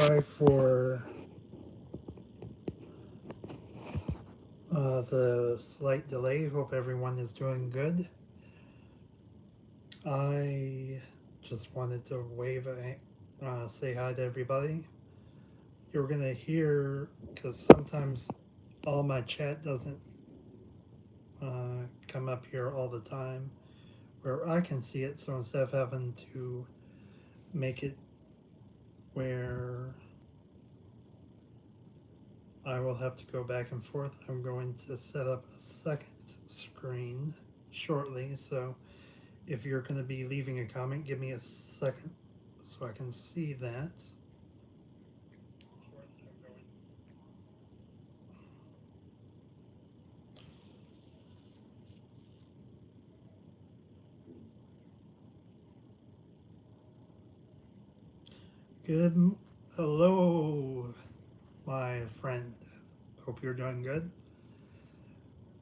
Sorry for the slight delay. Hope everyone is doing good. I just wanted to say hi to everybody. You're going to hear, because sometimes all my chat doesn't come up here all the time where I can see it. So instead of having to make it where I will have to go back and forth, I'm going to set up a second screen shortly. So if you're going to be leaving a comment, give me a second so I can see that. Good. Hello, my friend. Hope you're doing good.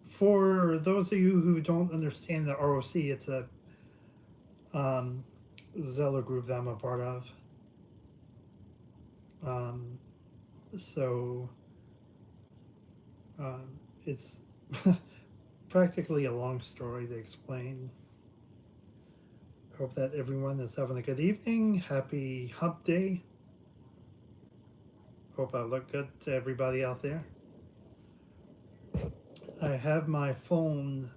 For those of you who don't understand the ROC, it's a Zelda group that I'm a part of. Um, so it's practically a long story to explain. Hope that everyone is having a good evening. Happy hump day. Hope I look good to everybody out there. I have my phone,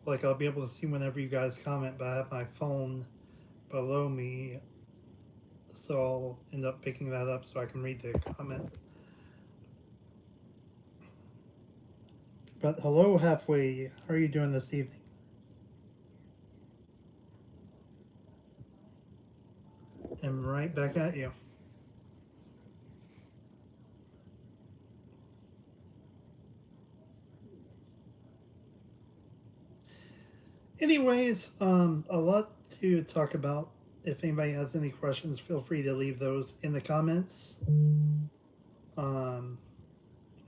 like I'll be able to see whenever you guys comment, but I have my phone below me, so I'll end up picking that up so I can read the comment. But hello, halfway. How are you doing this evening? And right back at you. Anyways, a lot to talk about. If anybody has any questions, feel free to leave those in the comments. And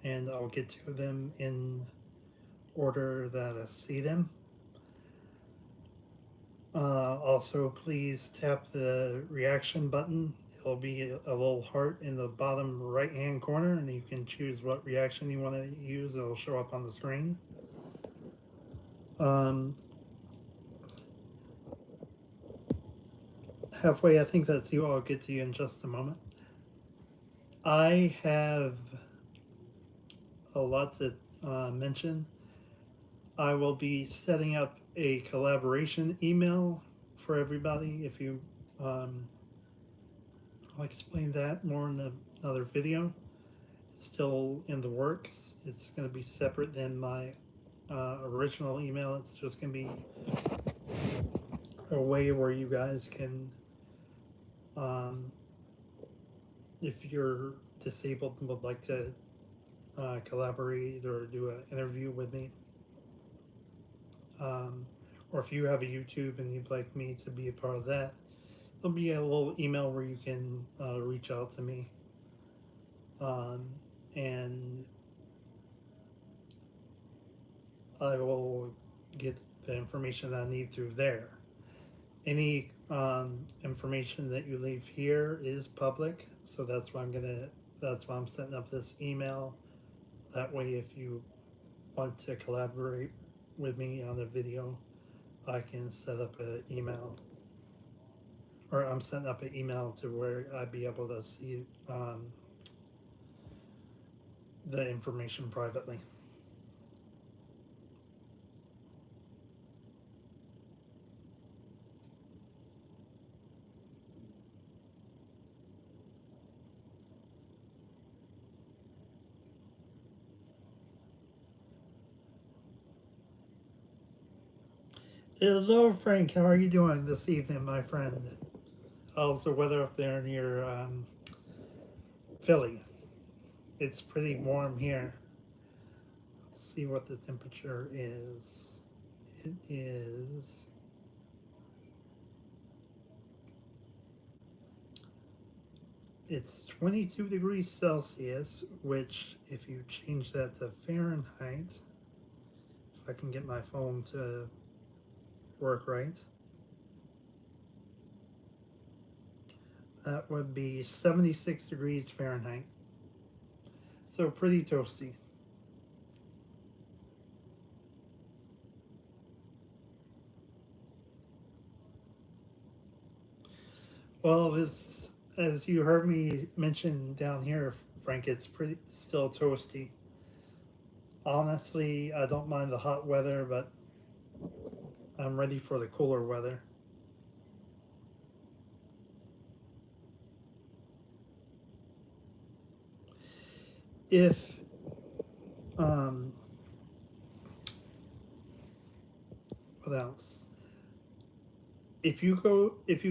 I'll get to them in order that I see them. Also, please tap the reaction button. It'll be a little heart in the bottom right hand corner, and you can choose what reaction you want to use. It'll show up on the screen. Halfway, I think that's you. I'll get to you in just a moment. I have a lot to mention. I will be setting up a collaboration email for everybody. If you, I'll explain that more in another video. It's still in the works. It's going to be separate than my original email. It's just going to be a way where you guys can, if you're disabled and would like to collaborate or do an interview with me, or if you have a YouTube and you'd like me to be a part of that, there'll be a little email where you can reach out to me, and I will get the information that I need through there. Any information that you leave here is public, so that's why I'm setting up this email. That way, if you want to collaborate with me on a video, I can set up an email, or I'm setting up an email to where I'd be able to see the information privately. Hello, Frank. How are you doing this evening, my friend? How's the weather up there near Philly? It's pretty warm here. Let's see what the temperature is. It is it's 22 degrees Celsius, which if you change that to Fahrenheit, if I can get my phone to work right, That would be 76 degrees Fahrenheit. So pretty toasty. Well, it's as you heard me mention down here, Frank. It's pretty still toasty. Honestly, I don't mind the hot weather, but I'm ready for the cooler weather. If um, what else? If you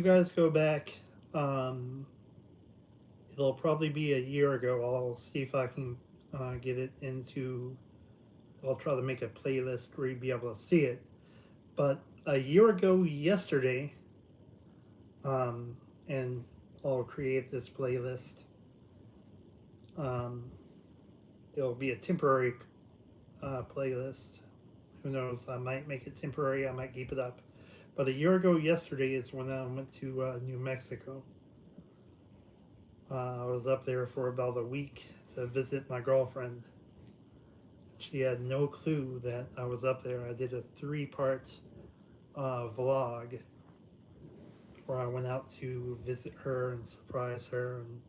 guys go back, um, it'll probably be a year ago. I'll see if I can get it into. I'll try to make a playlist where you'll be able to see it. But a year ago yesterday, um, and I'll create this playlist. Um, it'll be a temporary playlist. Who knows? I might make it temporary. I might keep it up. But a year ago yesterday is when I went to New Mexico. I was up there for about a week to visit my girlfriend. She had no clue that I was up there. I did a three-part vlog where I went out to visit her and surprise her and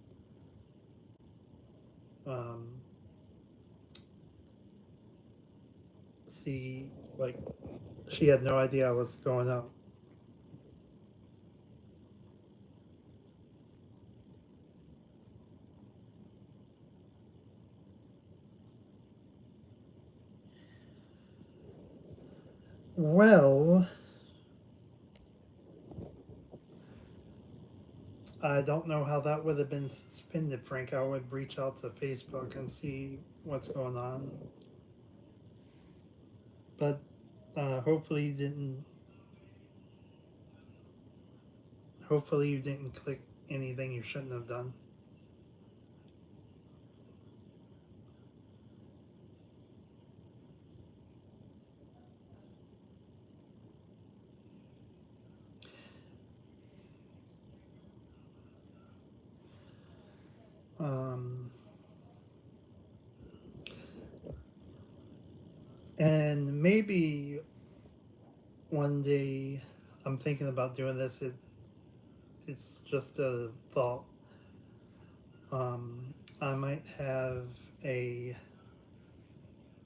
um, see, like, she had no idea I was going out. Well, I don't know how that would have been suspended, Frank. I would reach out to Facebook and see what's going on. But hopefully you didn't. Hopefully you didn't click anything you shouldn't have done. Um, and maybe one day I'm thinking about doing this. It's just a thought. I might have a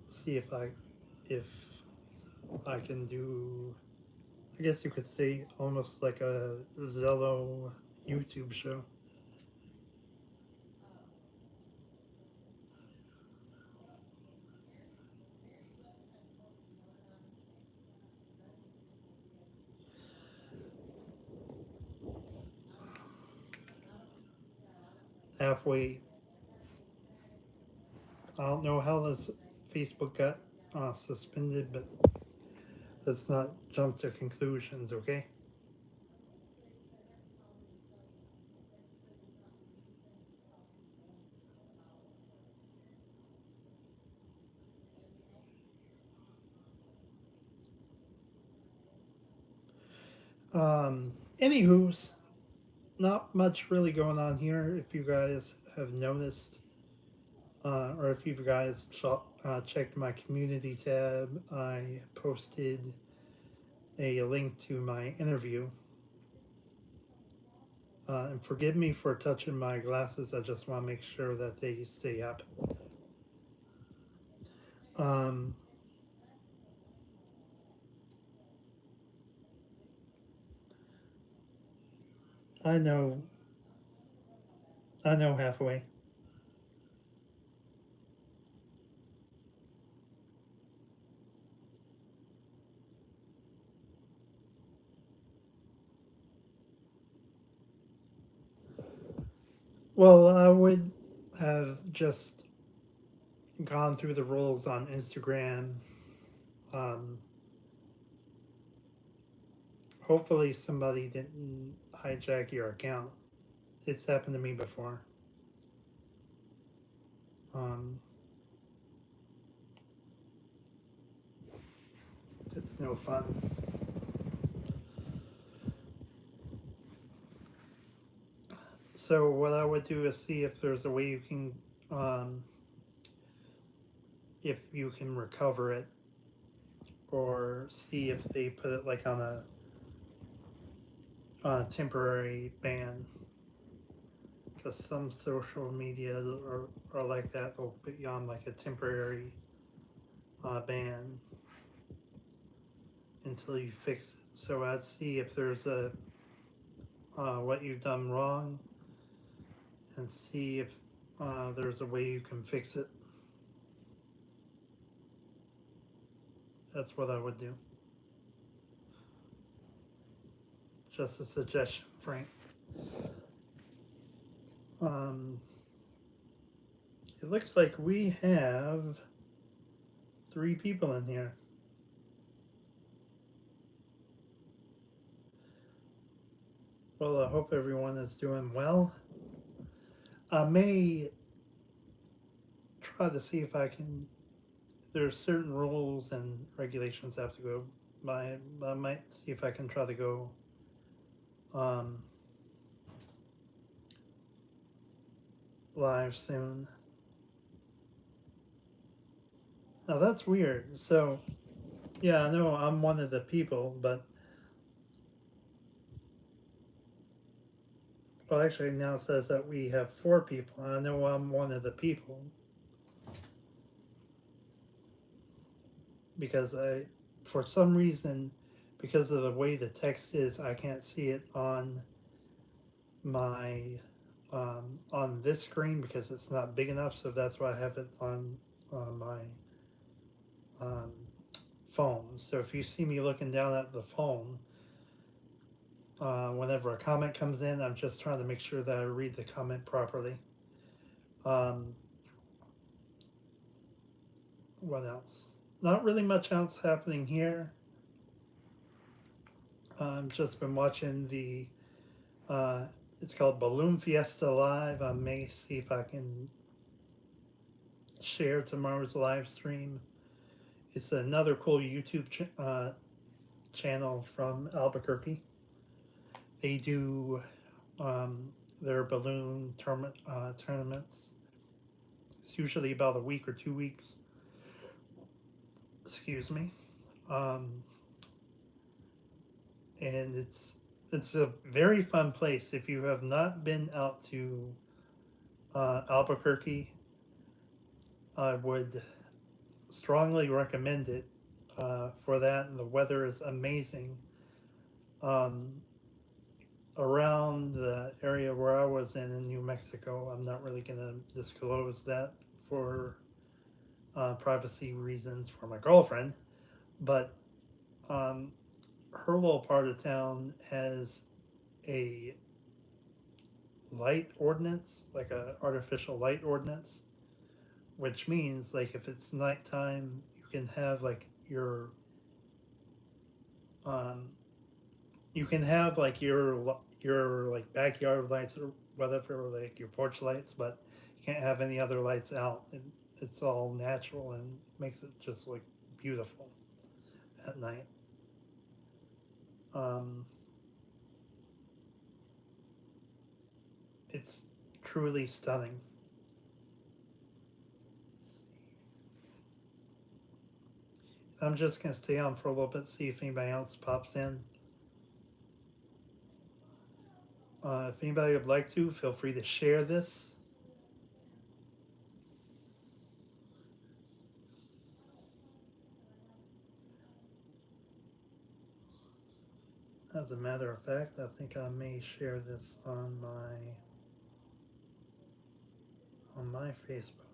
see if I can do. I guess you could say almost like a Zello YouTube show. Halfway, I don't know how this Facebook got suspended, but let's not jump to conclusions, okay? Anywho's, not much really going on here. If you guys have noticed, or if you guys checked my community tab, I posted a link to my interview. And forgive me for touching my glasses. I just want to make sure that they stay up. Um, I know, I know halfway. Well, I would have just gone through the rules on Instagram. Um, hopefully, somebody didn't hijack your account. It's happened to me before. Um, it's no fun. So what I would do is see if there's a way you can, um, if you can recover it, or see if they put it like on a temporary ban. Because some social media are like that. They'll put you on like a temporary ban until you fix it. So I'd see if there's a what you've done wrong, and see if there's a way you can fix it. That's what I would do. Just a suggestion, Frank. Um, it looks like we have 3 people in here. Well, I hope everyone is doing well. I may try to see if I can. There's certain rules and regulations I have to go by. I might see if I can try to go um, live soon. Now that's weird. So, yeah, I know I'm one of the people, but well, actually now it says that we have 4 people. I know I'm one of the people because for some reason, because of the way the text is, I can't see it on my on this screen because it's not big enough. So that's why I have it on my um, phone. So if you see me looking down at the phone, whenever a comment comes in, I'm just trying to make sure that I read the comment properly. Um, what else? Not really much else happening here. Just been watching the uh, it's called Balloon Fiesta Live. I may see if I can share tomorrow's live stream. It's another cool YouTube channel from Albuquerque. They do um, their balloon tournaments. It's usually about a week or 2 weeks. Excuse me. Um, and it's a very fun place. If you have not been out to Albuquerque, I would strongly recommend it for that. And the weather is amazing. Um, Around the area where I was in New Mexico, I'm not really going to disclose that for privacy reasons for my girlfriend, but um, her little part of town has a light ordinance, like a artificial light ordinance, which means like if it's nighttime, you can have like um, you can have like your like backyard lights or whatever, like your porch lights, but you can't have any other lights out. It's all natural and makes it just like beautiful at night. Um, it's truly stunning. I'm just gonna stay on for a little bit, see if anybody else pops in. If anybody would like to, feel free to share this. As a matter of fact, I think I may share this on my Facebook.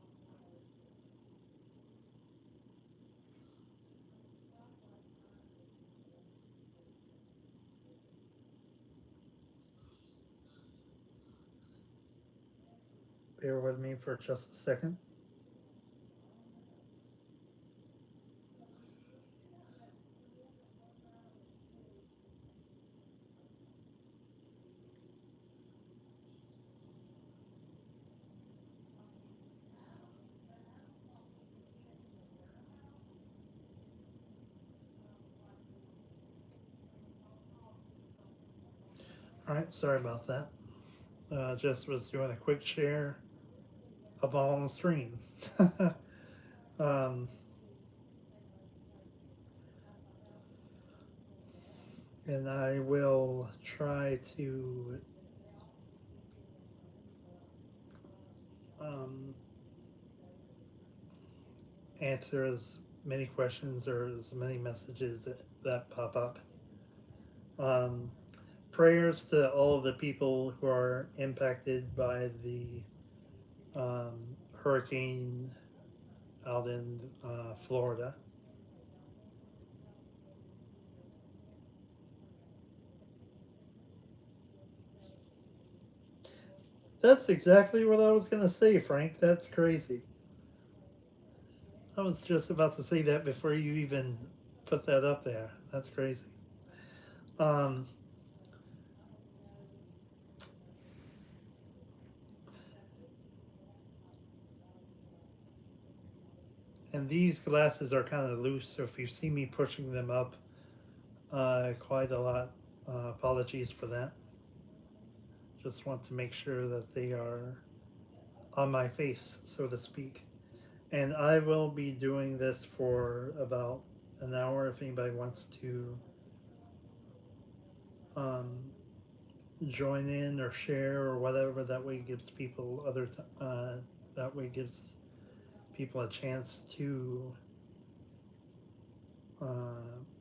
Bear with me for just a second. All right, sorry about that. Just was doing a quick share of all on the stream. um, and I will try to um, answer as many questions or as many messages that pop up. Um, Prayers to all of the people who are impacted by the hurricane out in Florida. That's exactly what I was going to say, Frank. That's crazy. I was just about to say that before you even put that up there. That's crazy. Um, and these glasses are kind of loose, so if you see me pushing them up quite a lot, apologies for that. Just want to make sure that they are on my face, so to speak. And I will be doing this for about an hour if anybody wants to um, join in or share or whatever. That way gives people that way gives people a chance to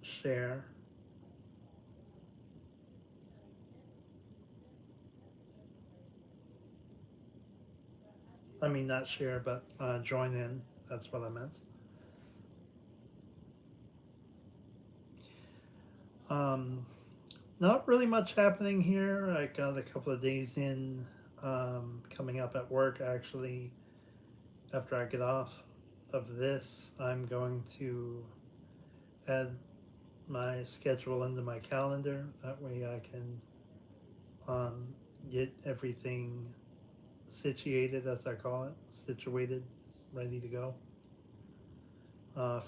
share. I mean, not share, but join in. That's what I meant. Um, Not really much happening here. I got a couple of days in coming up at work. Actually, after I get off of this, I'm going to add my schedule into my calendar. That way I can um, get everything situated, as I call it, situated, ready to go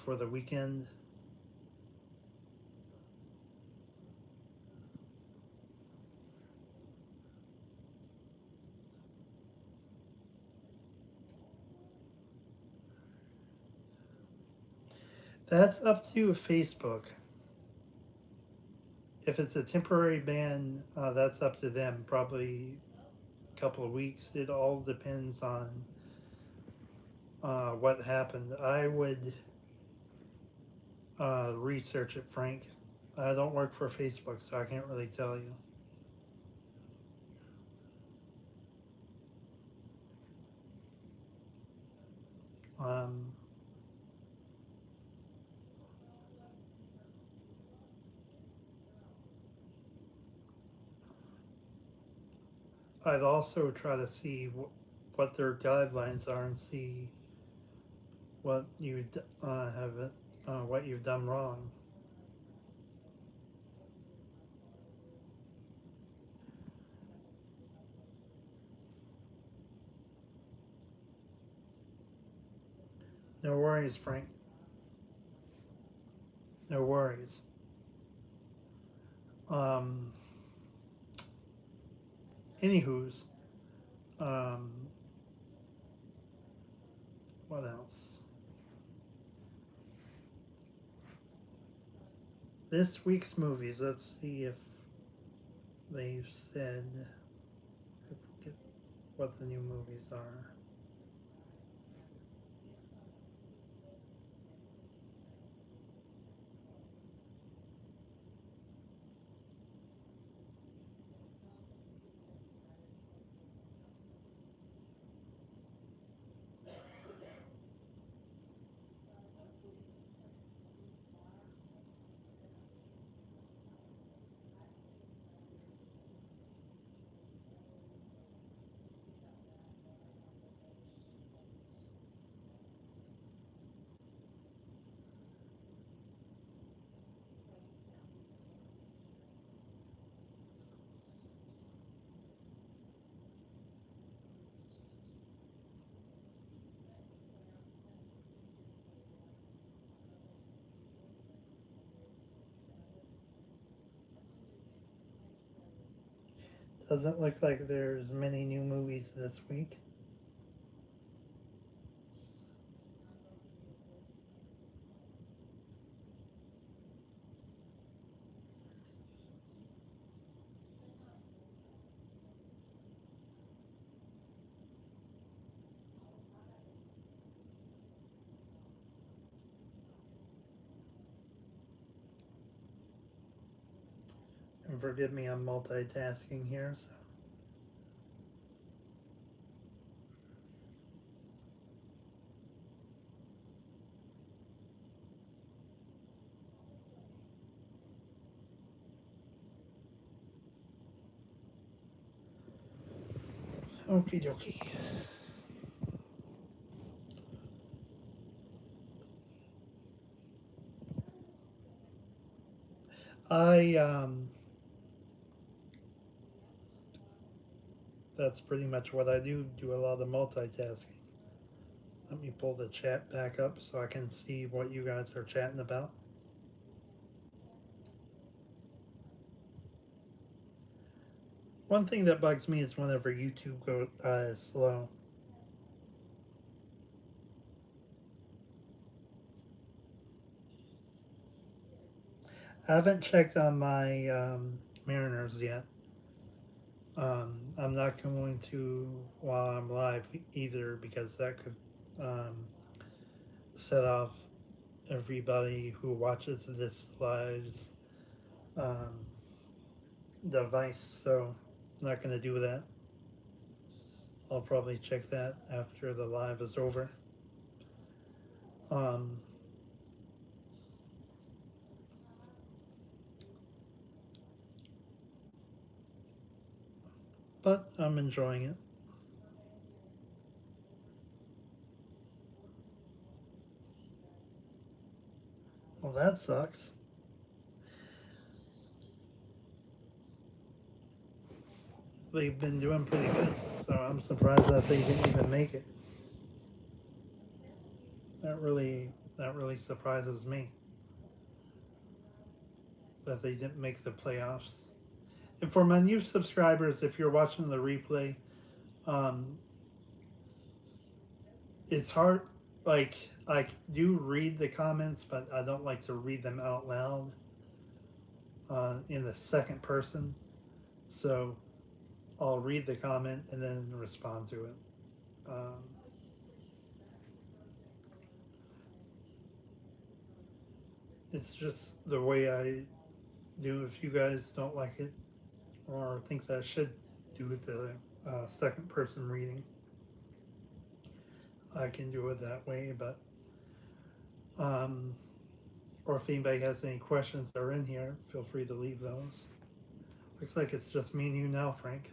for the weekend. That's up to Facebook. If it's a temporary ban, that's up to them. Probably a couple of weeks. It all depends on what happened. I would research it, Frank. I don't work for Facebook, so I can't really tell you. Um, I'd also try to see what their guidelines are and see what you have what you've done wrong. No worries, Frank. No worries. Um, Anywho's, um, what else? This week's movies. Let's see if they've said what the new movies are. Doesn't look like there's many new movies this week. And forgive me, I'm multitasking here, so. Okie dokie. I, that's pretty much what I do a lot of multitasking. Let me pull the chat back up so I can see what you guys are chatting about. One thing that bugs me is whenever YouTube goes slow. I haven't checked on my Mariners yet. I'm not going to while I'm live either because that could set off everybody who watches this live's um, device. So I'm not going to do that. I'll probably check that after the live is over. Um, but I'm enjoying it. Well, that sucks. They've been doing pretty good, so I'm surprised that they didn't even make it. That really surprises me that they didn't make the playoffs. And for my new subscribers, if you're watching the replay, um, it's hard. Like I do read the comments, but I don't like to read them out loud in the second person. So I'll read the comment and then respond to it. Um, it's just the way I do. If you guys don't like it or think that I should do the second person reading, I can do it that way. But or if anybody has any questions that are in here, feel free to leave those. Looks like it's just me and you now, Frank.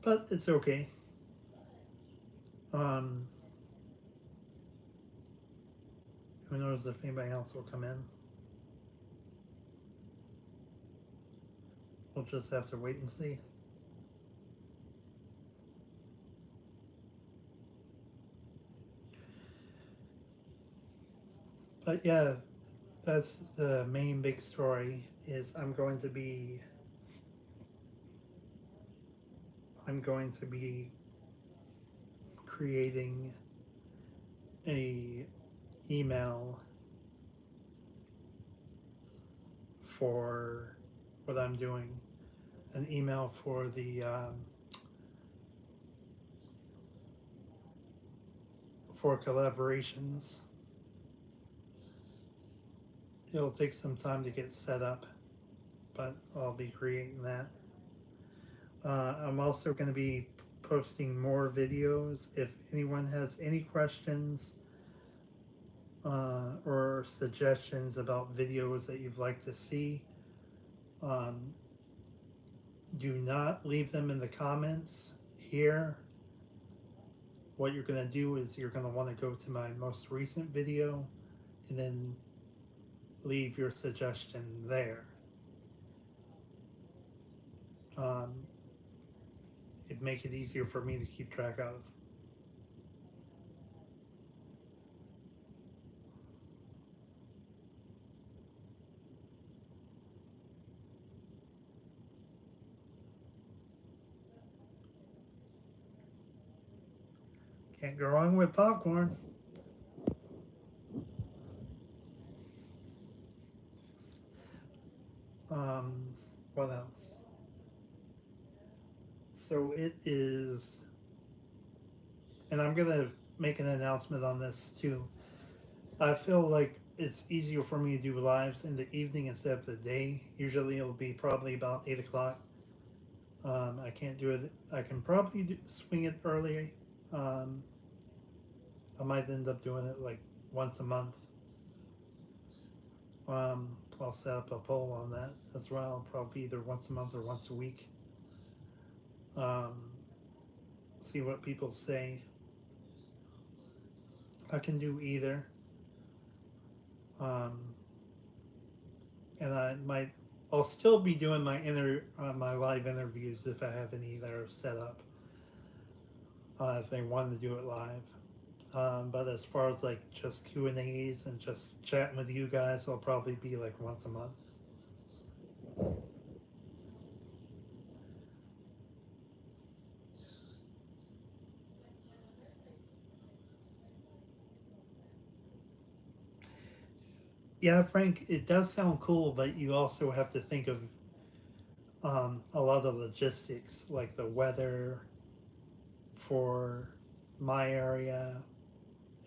But it's okay. Um, who knows if anybody else will come in? We'll just have to wait and see. But yeah, that's the main big story. Is I'm going to be creating a email for what I'm doing, an email for the for collaborations. It'll take some time to get set up, but I'll be creating that. I'm also going to be posting more videos. If anyone has any questions or suggestions about videos that you'd like to see, um, do not leave them in the comments here. What you're going to do is you're going to want to go to my most recent video and then leave your suggestion there. It'd make it easier for me to keep track of. Can't go wrong with popcorn. Um, what else? So it is, and I'm gonna make an announcement on this too. I feel like it's easier for me to do lives in the evening instead of the day. Usually it'll be probably about 8 o'clock. I can't do it. I can probably swing it early. Um, I might end up doing it like once a month. I'll set up a poll on that as well. Probably either once a month or once a week. Um, See what people say. I can do either. Um, and I might. I'll still be doing my live interviews if I have any that are set up. If they want to do it live. But as far as like just Q&As and just chatting with you guys, I'll probably be like once a month. Yeah, Frank, it does sound cool, but you also have to think of a lot of logistics, like the weather for my area,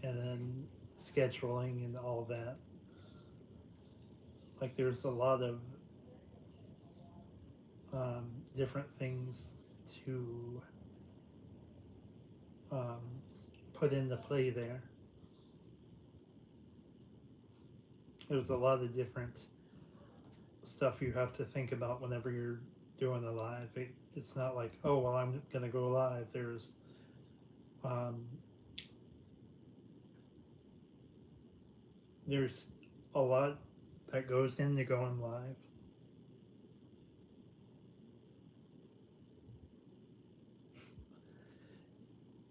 and then scheduling and all that. Like, there's a lot of different things to um, put into play there. There's a lot of different stuff you have to think about whenever you're doing a live. It's not like, oh, well, I'm going to go live. Um, there's a lot that goes into going live.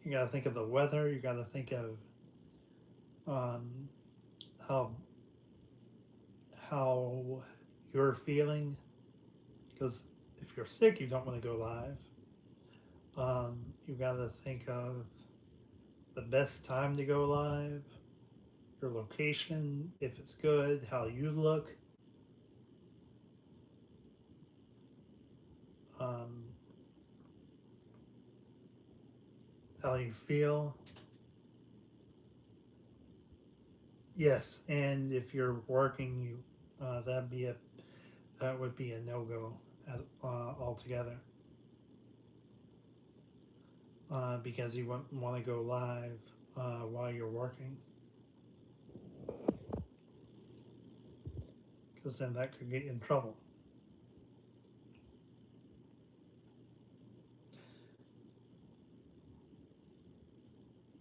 You got to think of the weather. You got to think of um, how how you're feeling. Because if you're sick, you don't want to go live. You got to think of the best time to go live, your location, if it's good, how you look, um, how you feel. Yes, and if you're working, you that would be a no go altogether because you wouldn't want to go live while you're working because then that could get you in trouble.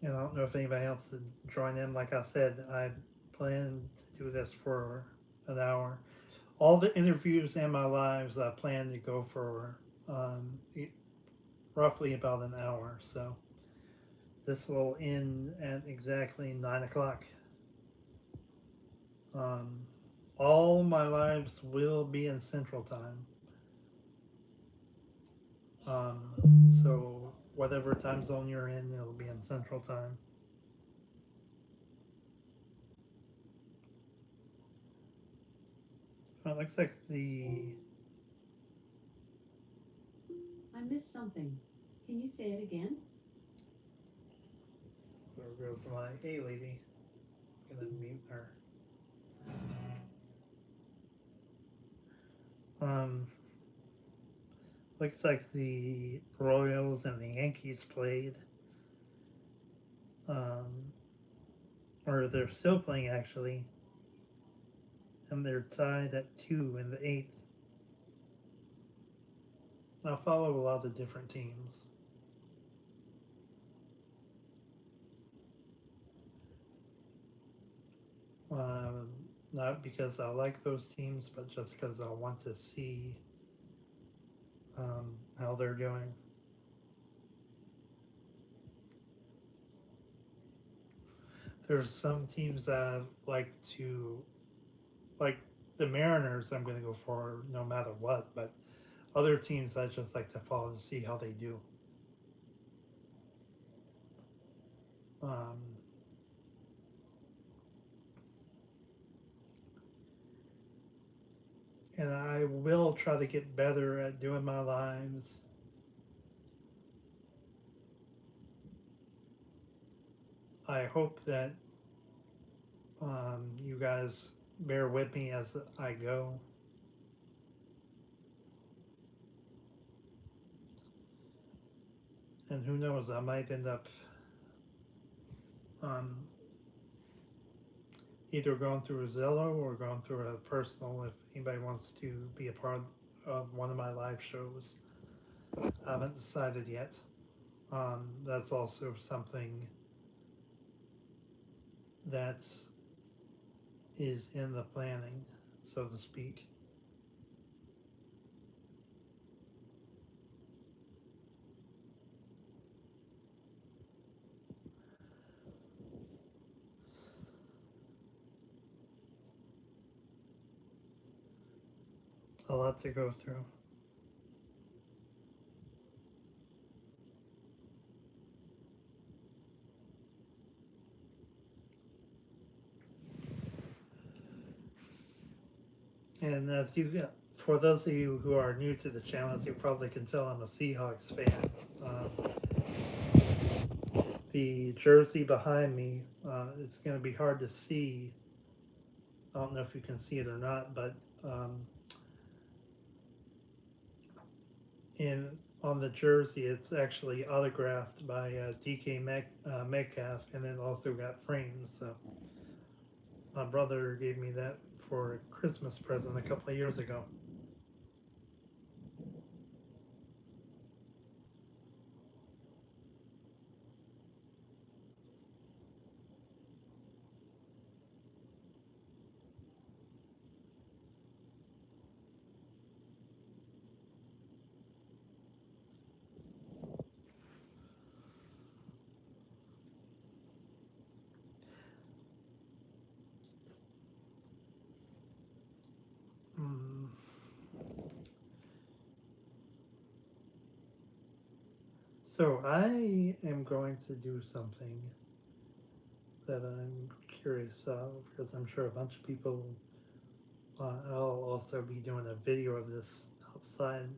And I don't know if anybody else would join in. Like I said, I plan to do this for an hour. All the interviews and my lives, I plan to go for um, roughly about an hour. So this will end at exactly 9 o'clock. Um, all my lives will be in Central Time. So whatever time zone you're in, it'll be in Central Time. It looks like I missed something. Can you say it again? there goes my A lady. I'm gonna mute her. Um, Looks like the Royals and the Yankees played. Um, or they're still playing actually, and they're tied at 2 in the 8th. I follow a lot of different teams. Um, Not because I like those teams, but just because I want to see how they're doing. There's some teams that I like to, like the Mariners, I'm going to go for no matter what, but other teams I just like to follow to see how they do. And I will try to get better at doing my lives. I hope that you guys bear with me as I go. And who knows, I might end up um, either going through a Zillow or going through a personal if anybody wants to be a part of one of my live shows. I haven't decided yet. That's also something that is in the planning, so to speak. A lot to go through. And as for those of you who are new to the channel, as you probably can tell, I'm a Seahawks fan. The jersey behind me, it's going to be hard to see. I don't know if you can see it or not, but in on the jersey, it's actually autographed by DK Metcalf, and then also got frames. So my brother gave me that for a Christmas present a couple of years ago. Mm. So I am going to do something that I'm curious of because I'm sure a bunch of people. I'll also be doing a video of this outside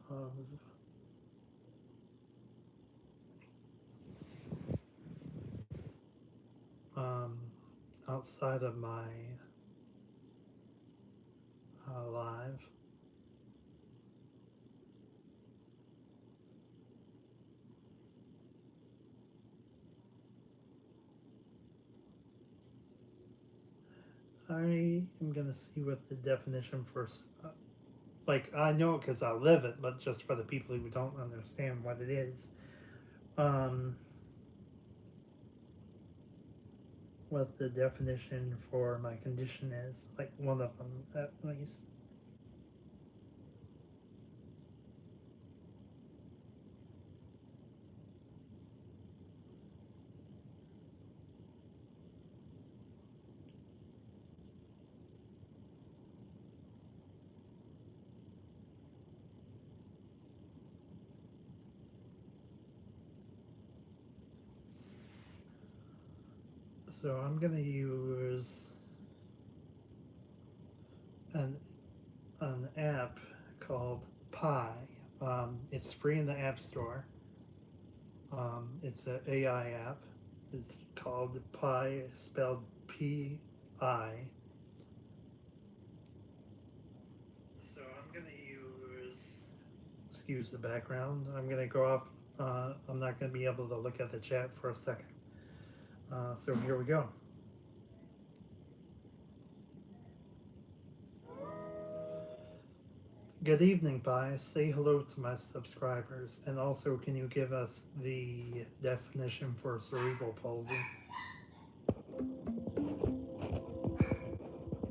of um, outside of my live. I am gonna see what the definition for like I know it because I live it, but just for the people who don't understand what it is, um, what the definition for my condition is, like one of them at least. So I'm gonna use an an app called Pi. It's free in the App Store. It's an AI app. It's called Pi, spelled P-I. So I'm gonna use. Excuse the background. I'm gonna go up. I'm not gonna be able to look at the chat for a second. So here we go. Good evening, Pi. Say hello to my subscribers. And also, can you give us the definition for cerebral palsy?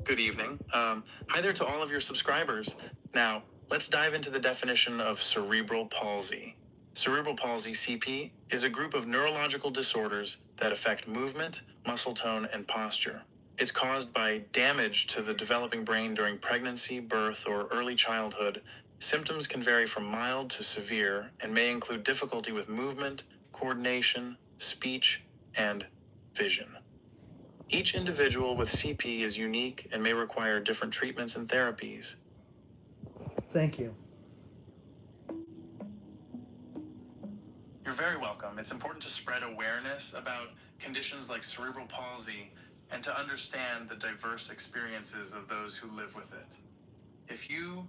Good evening. Hi there to all of your subscribers. Now, let's dive into the definition of cerebral palsy. Cerebral palsy, CP, is a group of neurological disorders that affect movement, muscle tone, and posture. It's caused by damage to the developing brain during pregnancy, birth, or early childhood. Symptoms can vary from mild to severe and may include difficulty with movement, coordination, speech, and vision. Each individual with CP is unique and may require different treatments and therapies. Thank you. You're very welcome. It's important to spread awareness about conditions like cerebral palsy and to understand the diverse experiences of those who live with it. If you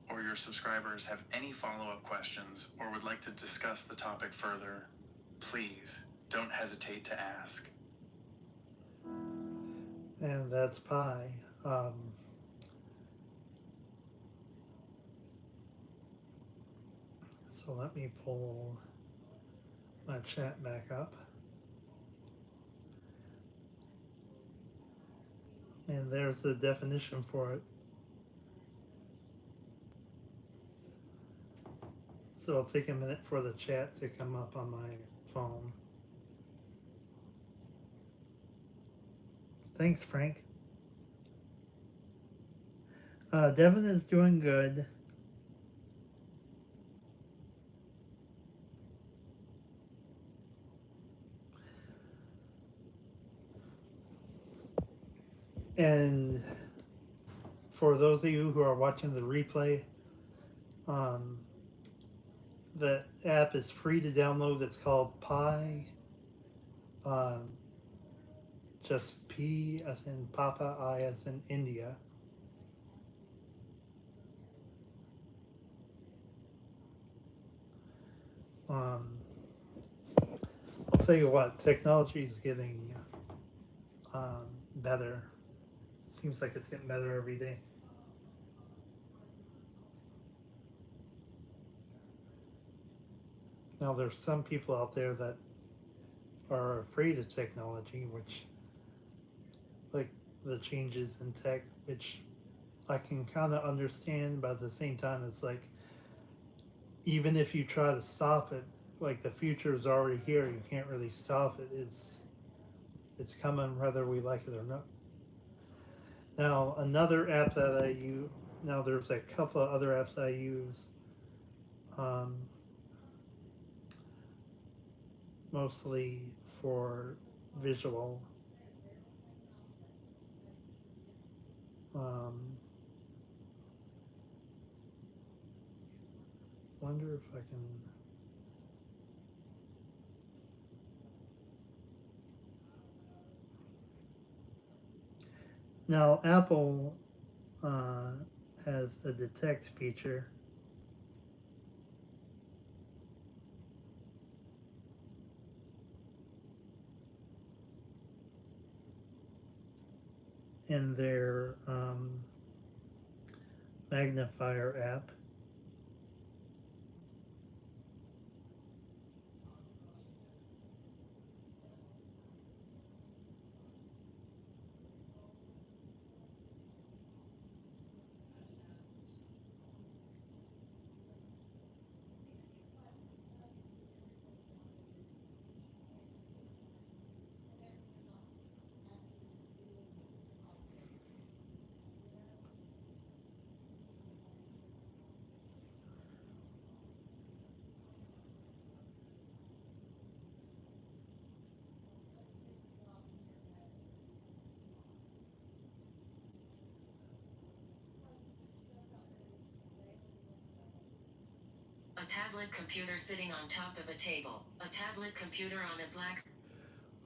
or your subscribers have any follow-up questions or would like to discuss the topic further, please don't hesitate to ask. And that's Pi. So let me pull my chat back up. And there's the definition for it. So it'll take a minute for the chat to come up on my phone. Thanks, Frank. Devin is doing good. And for those of you who are watching the replay, the app is free to download. It's called Pi. Just P as in Papa, I as in India. I'll tell you what, technology is getting better. Seems like it's getting better every day. Now, there's some people out there that are afraid of technology, which, like the changes in tech, which I can kind of understand, but at the same time, it's like, even if you try to stop it, like the future is already here, you can't really stop it. It's coming whether we like it or not. Now, another app that I use, now there's a couple of other apps I use, mostly for visual. Wonder if I can. Now, Apple has a detect feature. In their magnifier app. A tablet computer sitting on top of a table. A tablet computer on a black...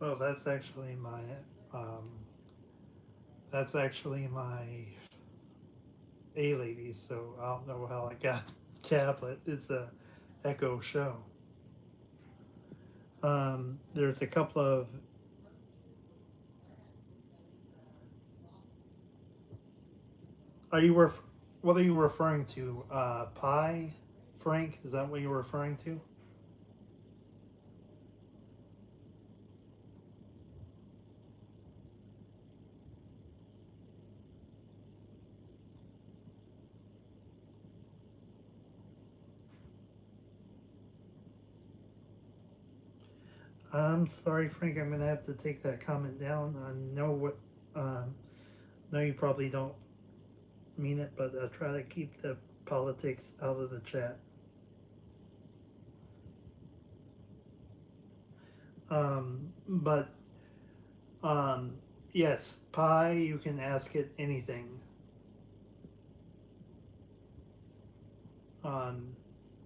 Oh, that's actually my A-lady, so I don't know how I got tablet. It's a Echo Show. There's a couple of what are you referring to? Pi, Frank? Is that what you're referring to? I'm sorry, Frank. I'm gonna have to take that comment down. I know you probably don't mean it, but try to keep the politics out of the chat. But yes, Pi, you can ask it anything. Um,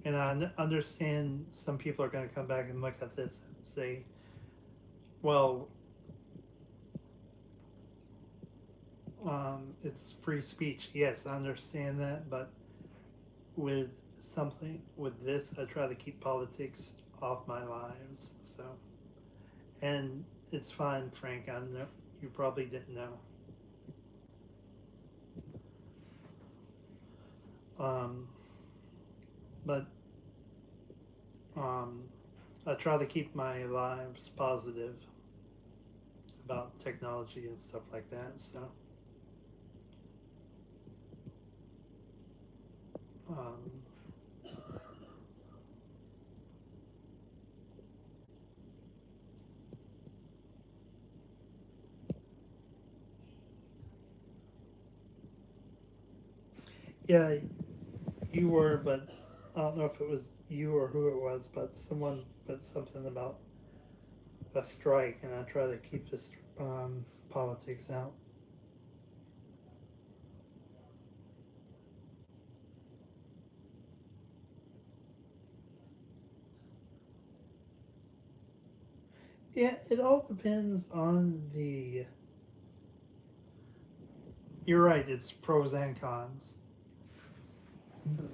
and I understand some people are going to come back and look at this and say, well, it's free speech. Yes, I understand that, but with something with this, I try to keep politics off my lives. So, and it's fine, Frank. I know you probably didn't know. Um, but um, I try to keep my lives positive about technology and stuff like that. So, um, yeah, you were, but I don't know if it was you or who it was, but someone put something about a strike, and I try to keep this politics out. Yeah, it all depends on the. You're right. It's pros and cons.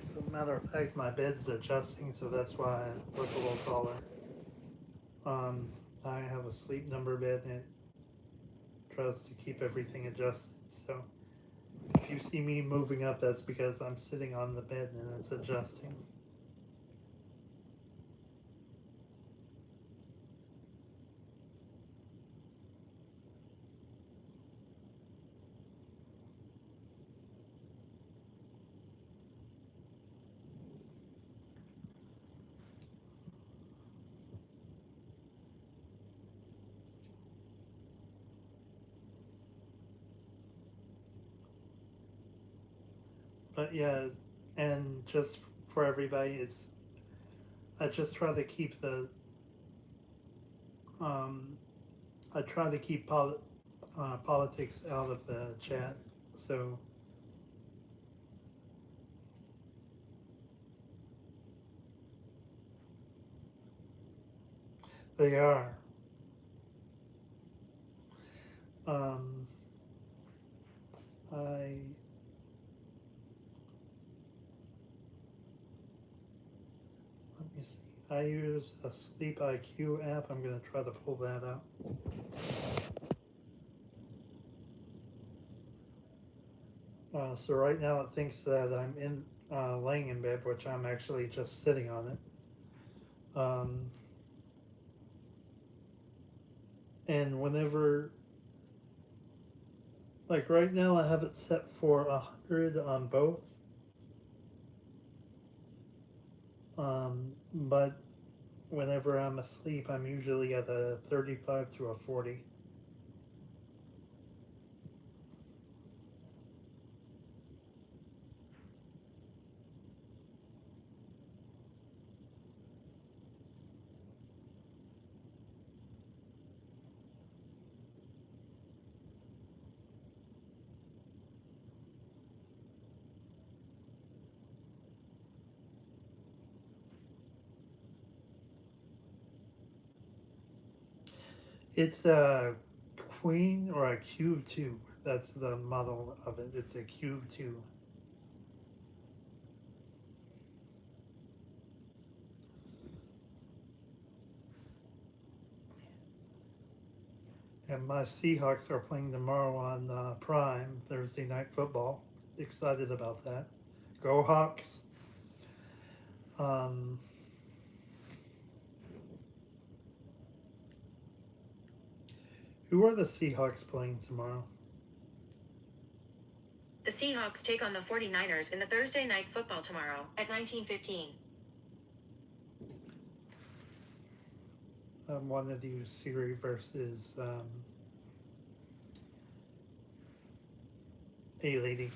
As a matter of fact, my bed's adjusting, so that's why I look a little taller. Um, I have a sleep number bed, and it tries to keep everything adjusted. So if you see me moving up, that's because I'm sitting on the bed and it's adjusting. But yeah, and just for everybody, it's I just try to keep the um, I try to keep politics out of the chat. So they are. Um, I let me see. I use a Sleep IQ app. I'm gonna try to pull that up. So right now it thinks that I'm in laying in bed, which I'm actually just sitting on it. And whenever, like right now, I have it set for 100 on both. But whenever I'm asleep, I'm usually at a 35 to a 40. It's a Queen or a Q2. That's the model of it. It's a Q2. And my Seahawks are playing tomorrow on Prime, Thursday Night Football. Excited about that. Go Hawks. Um, who are the Seahawks playing tomorrow? The Seahawks take on the 49ers in the Thursday Night Football tomorrow at 19:15. One of you, Siri versus a lady.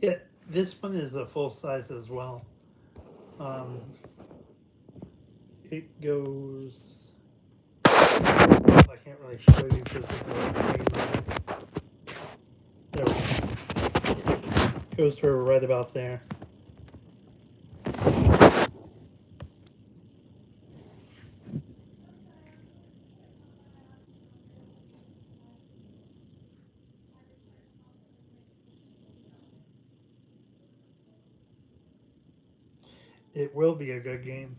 Yeah, This one is a full size as well. Um, it goes. I can't really show you because of the frame. There we go. Goes for right about there. It will be a good game.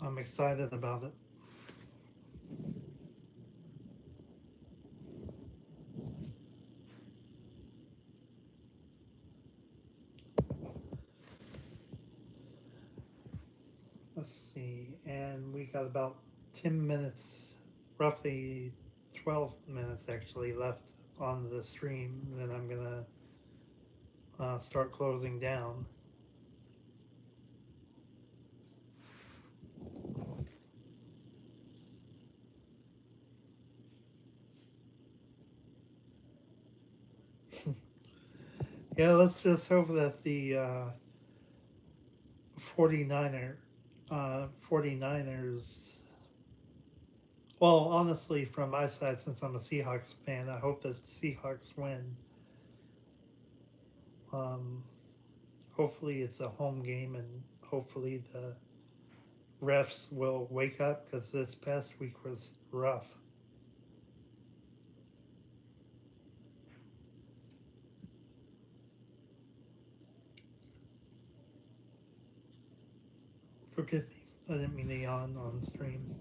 I'm excited about it. Let's see, and we got about 10 minutes, roughly 12 minutes actually left on the stream. Then I'm gonna start closing down. Yeah, let's just hope that the 49ers. Well, honestly, from my side, since I'm a Seahawks fan, I hope that Seahawks win. Um, hopefully, it's a home game, and hopefully the refs will wake up because this past week was rough. Forgive me, I didn't mean to yawn on stream.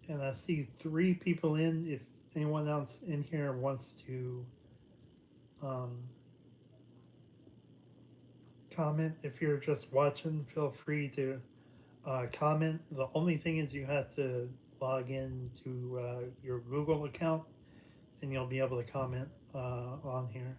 And I see 3 people in. If anyone else in here wants to um, comment, if you're just watching, feel free to comment. The only thing is you have to log in to your Google account and you'll be able to comment on here.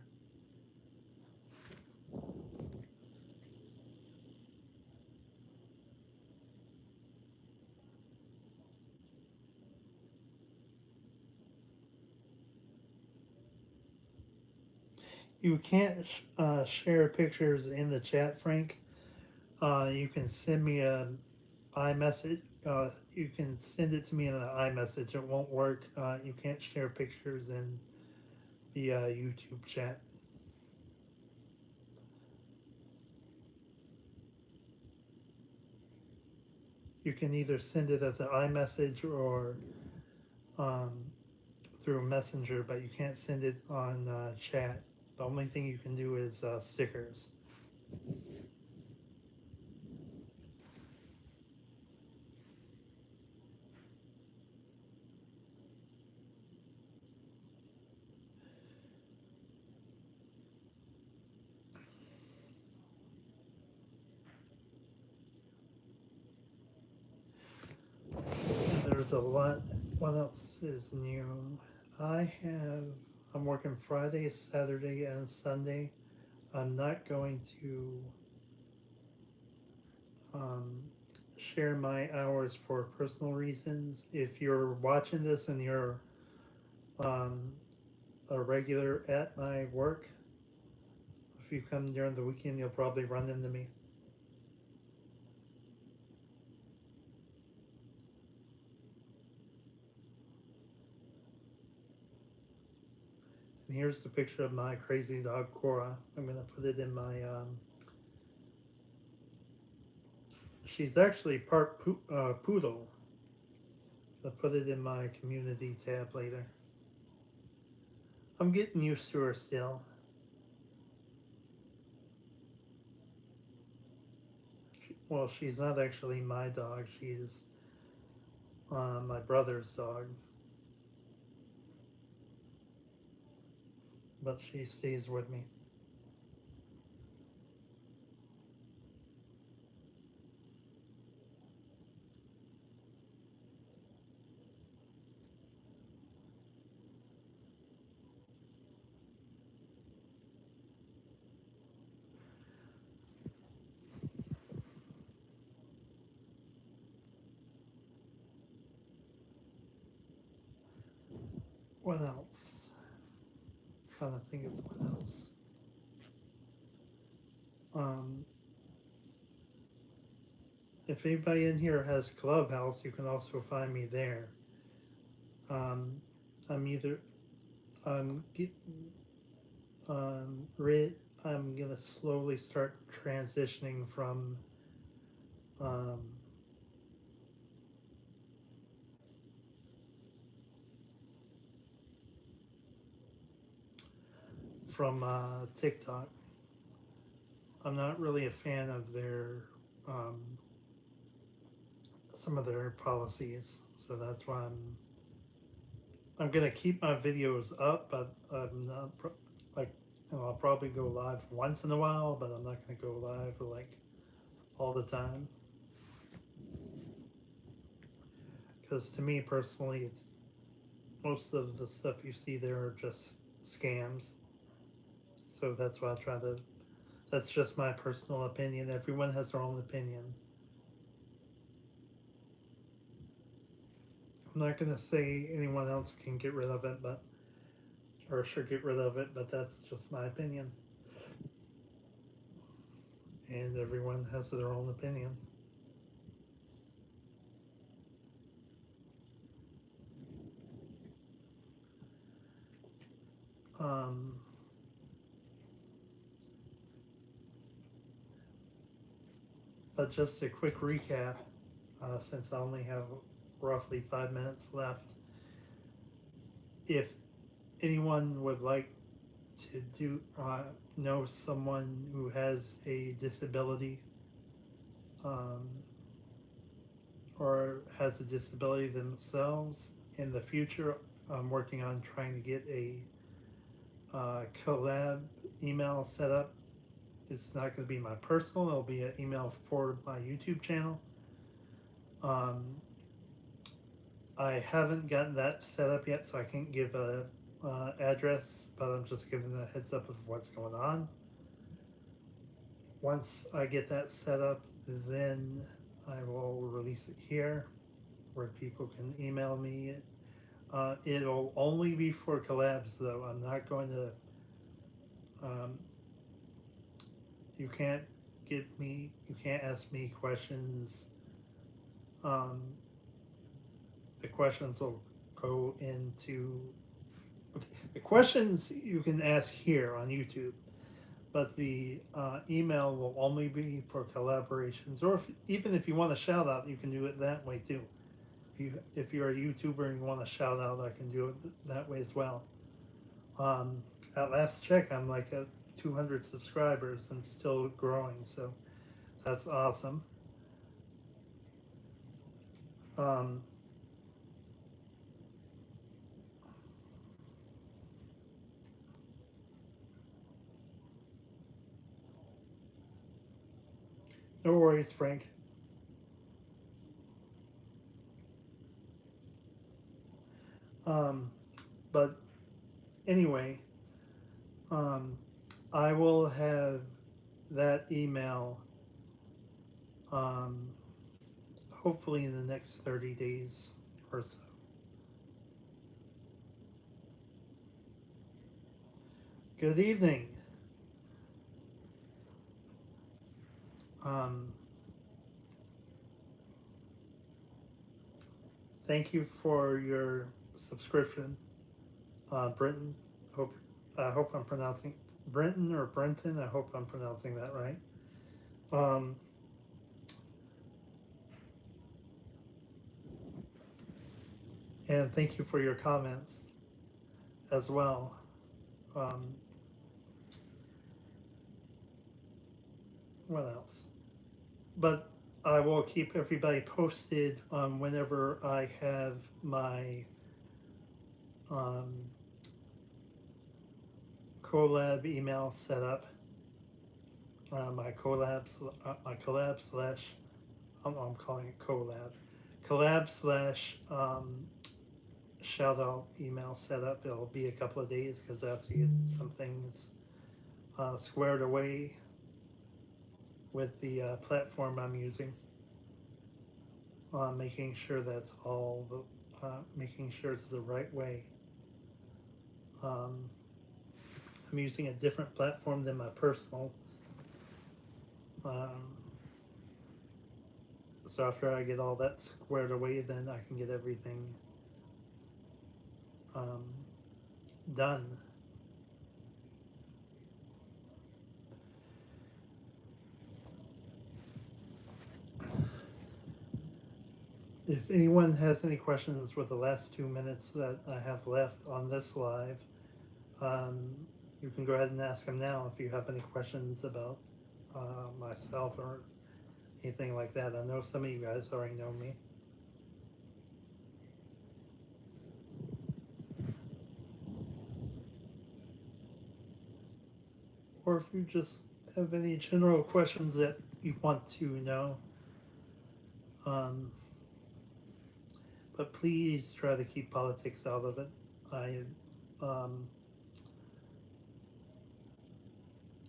You can't share pictures in the chat, Frank. You can send me a iMessage. You can send it to me in an iMessage. It won't work. You can't share pictures in the YouTube chat. You can either send it as an iMessage or um, through Messenger, but you can't send it on chat. The only thing you can do is stickers. There's a lot. What else is new? I'm working Friday, Saturday, and Sunday. I'm not going to um, share my hours for personal reasons. If you're watching this and you're um, a regular at my work, if you come during the weekend, you'll probably run into me. And here's the picture of my crazy dog, Cora. I'm going to put it in my. She's actually part poodle. I'll put it in my community tab later. I'm getting used to her still. Well, she's not actually my dog. She's my brother's dog. But she stays with me. What else? Trying to think of what else. If anybody in here has Clubhouse, you can also find me there. Um, I'm either I'm get, I'm gonna slowly start transitioning um, from TikTok. I'm not really a fan of their some of their policies, so that's why I'm gonna keep my videos up, but I'm not like, you know, I'll probably go live once in a while, but I'm not gonna go live for like all the time. Because to me personally, it's most of the stuff you see there are just scams. So that's why I try to. That's just my personal opinion. Everyone has their own opinion. I'm not gonna say anyone else can get rid of it, but or should get rid of it, but that's just my opinion. And everyone has their own opinion. Um, but just a quick recap, since I only have roughly 5 minutes left. If anyone would like to know someone who has a disability, or has a disability themselves in the future, I'm working on trying to get a collab email set up. It's not going to be my personal, it'll be an email for my YouTube channel. I haven't gotten that set up yet, so I can't give a address, but I'm just giving a heads up of what's going on. Once I get that set up, then I will release it here where people can email me. It'll only be for collabs though. I'm not going to, you can't you can't ask me questions. The questions will go into, okay, the questions you can ask here on YouTube, but the email will only be for collaborations, or even if you want a shout out, you can do it that way too. If you're a YouTuber and you want a shout out, I can do it that way as well. At last check, I'm like at 200 subscribers and still growing, so that's awesome. No worries, Frank. But anyway, I will have that email hopefully in the next 30 days or so. Good evening. Thank you for your subscription, Brenton. I hope I'm pronouncing Brenton or Brenton. I hope I'm pronouncing that right. And thank you for your comments as well. What else? But I will keep everybody posted on whenever I have my collab email set up. My collab slash, I'm calling it collab slash shout out email set up. It'll be a couple of days because I have to get some things squared away with the platform I'm using. Making sure that's all the making sure it's the right way. I'm using a different platform than my personal. So after I get all that squared away, then I can get everything done. If anyone has any questions with the last 2 minutes that I have left on this live, you can go ahead and ask them now if you have any questions about myself or anything like that. I know some of you guys already know me. Or if you just have any general questions that you want to know. But please try to keep politics out of it.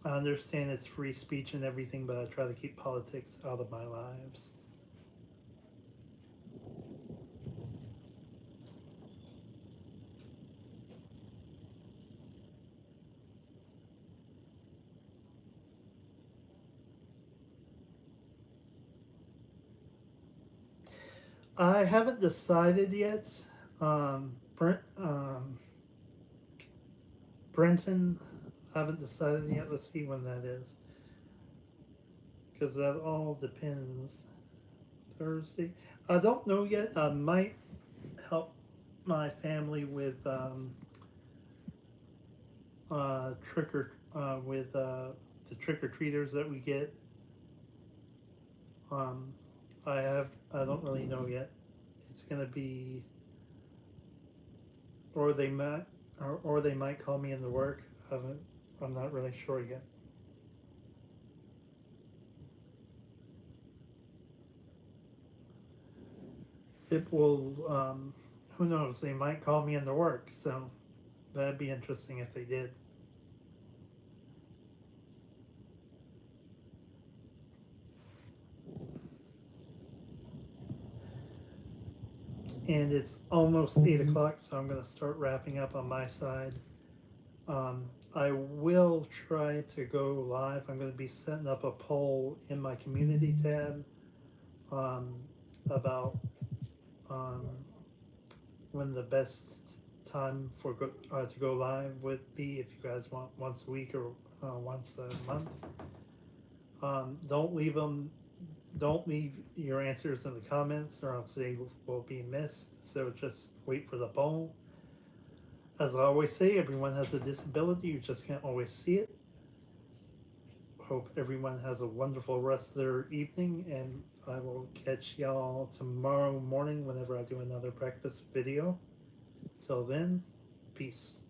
I understand it's free speech and everything, but I try to keep politics out of my lives. I haven't decided yet. Brenton, I haven't decided yet. Let's see when that is. Because that all depends. Thursday. I don't know yet. I might help my family with with the trick or treaters that we get. I don't really know yet. It's gonna be, or they might call me into work. I'm not really sure yet. It will. Who knows? They might call me into work, so that'd be interesting if they did. And it's almost 8 o'clock, so I'm going to start wrapping up on my side. I will try to go live. I'm going to be setting up a poll in my community tab about when the best time for to go live would be, if you guys want once a week or once a month. Don't leave your answers in the comments or else they will be missed. So just wait for the poll. As I always say, everyone has a disability. You just can't always see it. Hope everyone has a wonderful rest of their evening, and I will catch y'all tomorrow morning whenever I do another breakfast video. Till then, peace.